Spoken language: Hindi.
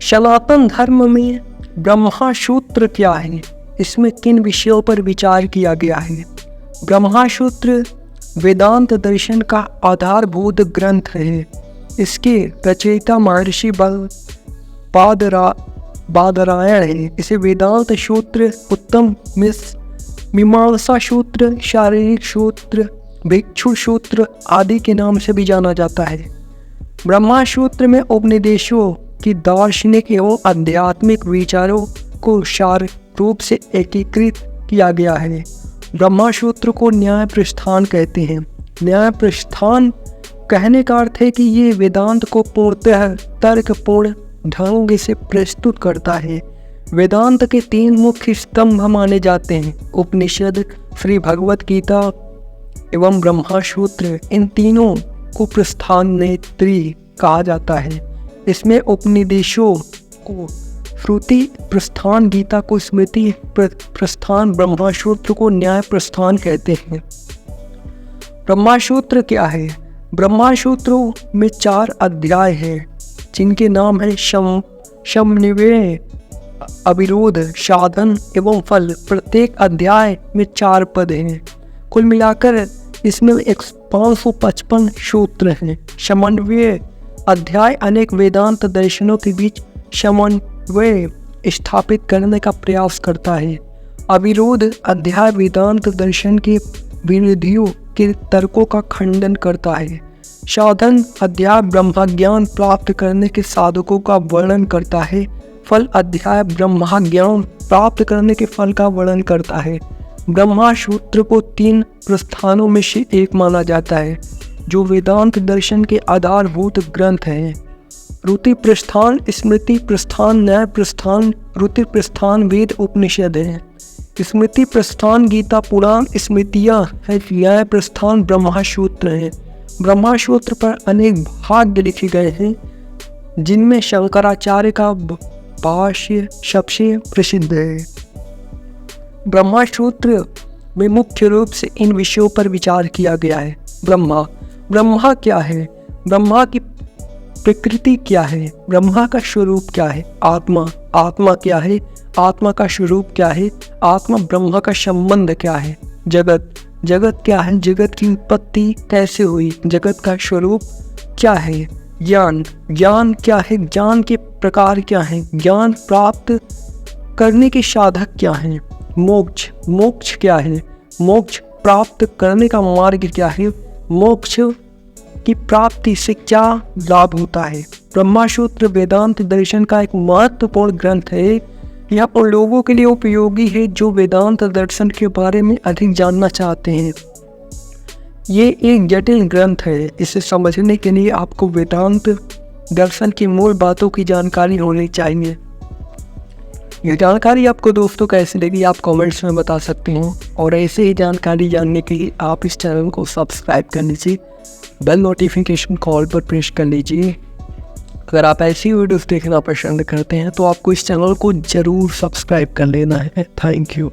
सनातन धर्म में ब्रह्मा सूत्र क्या है, इसमें किन विषयों पर विचार किया गया है। ब्रह्मा सूत्र वेदांत दर्शन का आधारभूत ग्रंथ है। इसके रचयिता महर्षि बादरायण है। इसे वेदांत सूत्र, उत्तम मीमांसा सूत्र, शारीरिक सूत्र, भिक्षु सूत्र आदि के नाम से भी जाना जाता है। ब्रह्मा सूत्र में उपनिदेशों की दार्शनिक एवं आध्यात्मिक विचारों को सार रूप से एकीकृत किया गया है। ब्रह्मा सूत्र को न्याय प्रस्थान कहते हैं। न्याय प्रस्थान कहने का अर्थ है कि ये वेदांत को पूर्णतः तर्कपूर्ण ढंग से प्रस्तुत करता है। वेदांत के 3 मुख्य स्तंभ माने जाते हैं, उपनिषद, श्री भगवत गीता एवं ब्रह्मा सूत्र। इन तीनों को प्रस्थान नेत्री कहा जाता है। इसमें उपनिदेशों को श्रुति प्रस्थान, गीता को स्मृति प्रस्थान, ब्रह्मा सूत्र को न्याय प्रस्थान कहते हैं। ब्रह्मा सूत्र क्या है? ब्रह्मा सूत्रों में 4 अध्याय हैं, जिनके नाम है समन्वय, अविरोध, साधन एवं फल। प्रत्येक अध्याय में 4 पद हैं। कुल मिलाकर इसमें 555 सूत्र हैं। समन्वय अध्याय अनेक वेदांत दर्शनों के बीच समन्वय स्थापित करने का प्रयास करता है। अविरोध अध्याय वेदांत दर्शन के विरोधियों के तर्कों का खंडन करता है। साधन अध्याय ब्रह्म ज्ञान प्राप्त करने के साधकों का वर्णन करता है। फल अध्याय ब्रह्म ज्ञान प्राप्त करने के फल का वर्णन करता है। ब्रह्मा सूत्र को 3 प्रस्थानों में से एक माना जाता है, जो वेदांत दर्शन के आधारभूत ग्रंथ हैं। ऋति प्रस्थान, स्मृति प्रस्थान, न्याय प्रस्थान। ऋति प्रस्थान वेद उपनिषद हैं। स्मृति प्रस्थान गीता पुराण स्मृतियाँ है। न्याय प्रस्थान ब्रह्मा सूत्र है। ब्रह्मा सूत्र पर अनेक भाष्य लिखे गए हैं, जिनमें शंकराचार्य का भाष्य सबसे प्रसिद्ध है। ब्रह्मा सूत्र में मुख्य रूप से इन विषयों पर विचार किया गया है। ब्रह्मा क्या है? ब्रह्मा की प्रकृति क्या है? ब्रह्मा का स्वरूप क्या है? आत्मा क्या है? आत्मा का स्वरूप क्या है? आत्मा ब्रह्मा का संबंध क्या है? जगत क्या है? जगत की उत्पत्ति कैसे हुई? जगत का स्वरूप क्या है? ज्ञान क्या है? ज्ञान के प्रकार क्या है? ज्ञान प्राप्त करने के साधक क्या हैं? मोक्ष क्या है? मोक्ष प्राप्त करने का मार्ग क्या है? मोक्ष की प्राप्ति से क्या लाभ होता है? ब्रह्मा सूत्र वेदांत दर्शन का एक महत्वपूर्ण ग्रंथ है। यह उन लोगों के लिए उपयोगी है जो वेदांत दर्शन के बारे में अधिक जानना चाहते हैं। ये एक जटिल ग्रंथ है। इसे समझने के लिए आपको वेदांत दर्शन की मूल बातों की जानकारी होनी चाहिए। यह जानकारी आपको दोस्तों कैसी लगी आप कमेंट्स में बता सकते हो, और ऐसे ही जानकारी जानने के लिए आप इस चैनल को सब्सक्राइब कर लीजिए, बेल नोटिफिकेशन कॉल पर प्रेस कर लीजिए। अगर आप ऐसी वीडियोस देखना पसंद करते हैं तो आपको इस चैनल को ज़रूर सब्सक्राइब कर लेना है। Thank you.